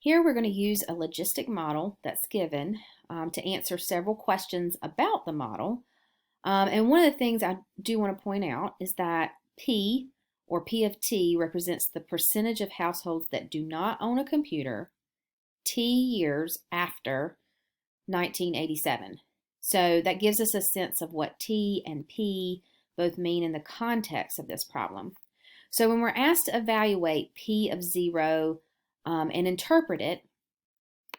Here we're going to use a logistic model that's given to answer several questions about the model. And one of the things I do want to point out is that P, or P of T, represents the percentage of households that do not own a computer T years after 1987. So that gives us a sense of what T and P both mean in the context of this problem. So when we're asked to evaluate P of 0 and interpret it,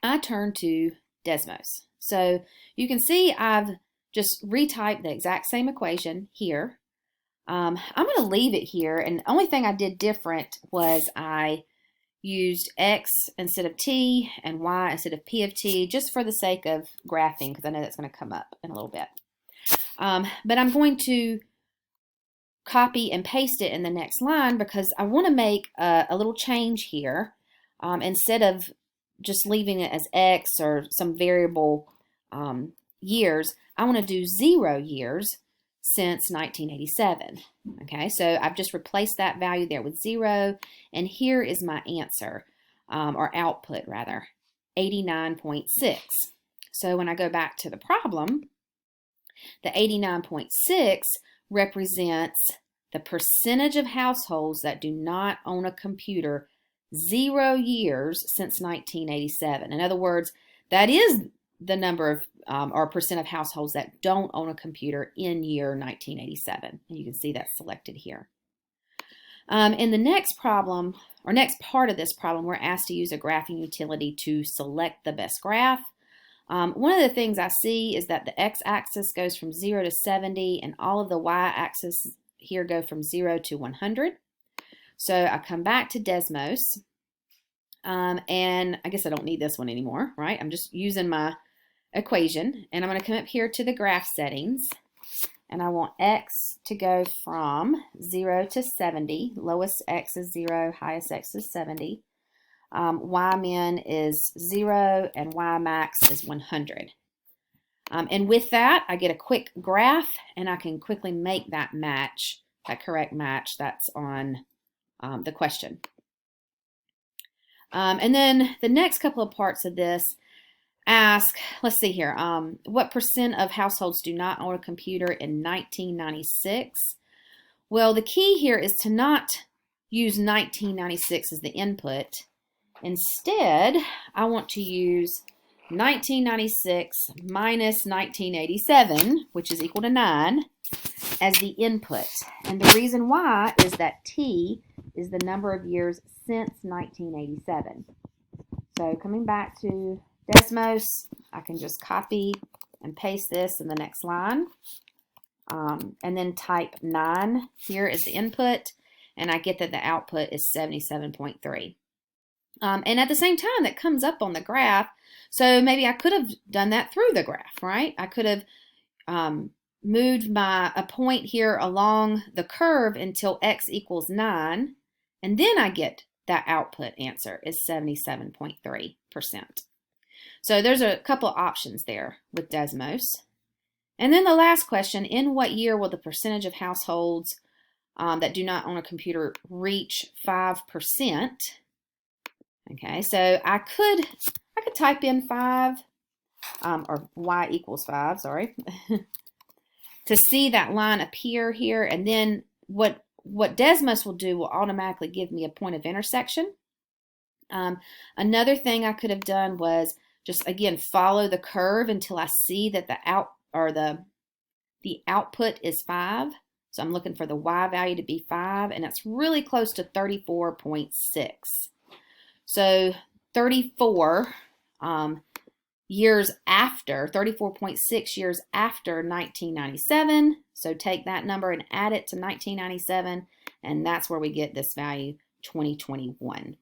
I turn to Desmos. So you can see I've just retyped the exact same equation here. I'm going to leave it here, and the only thing I did different was I used X instead of T and Y instead of P of T, just for the sake of graphing, because I know that's going to come up in a little bit. But I'm going to copy and paste it in the next line because I want to make a little change here. Instead of just leaving it as X or some variable years, I want to do 0 years since 1987. Okay, so I've just replaced that value there with 0, and here is my answer, or output rather, 89.6. So when I go back to the problem, the 89.6 represents the percentage of households that do not own a computer 0 years since 1987. In other words, that is the number of or percent of households that don't own a computer in year 1987. And you can see that's selected here. In the next problem, or next part of this problem, we're asked to use a graphing utility to select the best graph. One of the things I see is that the x-axis goes from 0 to 70, and all of the y-axis here go from 0 to 100. So I come back to Desmos, and I guess I don't need this one anymore, right? I'm just using my equation, and I'm going to come up here to the graph settings, and I want x to go from 0 to 70. Lowest x is 0, highest x is 70. Y min is 0, and y max is 100. And with that, I get a quick graph, and I can quickly make that match, that correct match that's on the question. And then the next couple of parts of this ask, let's see here, what percent of households do not own a computer in 1996? Well, the key here is to not use 1996 as the input. Instead, I want to use 1996 minus 1987, which is equal to 9, as the input. And the reason why is that T is the number of years since 1987. So coming back to Desmos, I can just copy and paste this in the next line, and then type 9 here as the input, and I get that the output is 77.3. And at the same time, that comes up on the graph, so maybe I could have done that through the graph, right? I could have moved a point here along the curve until x equals 9, and then I get that output answer is 77.3%. So there's a couple options there with Desmos. And then the last question, in what year will the percentage of households that do not own a computer reach 5%? Okay, so I could type in 5, or y equals 5, sorry, to see that line appear here. And then what Desmos will do will automatically give me a point of intersection. Another thing I could have done was just, again, follow the curve until I see that the output is 5. So I'm looking for the y value to be 5, and that's really close to 34.6. So 34 years after, 34.6 years after 1997. So take that number and add it to 1997, and that's where we get this value, 2021.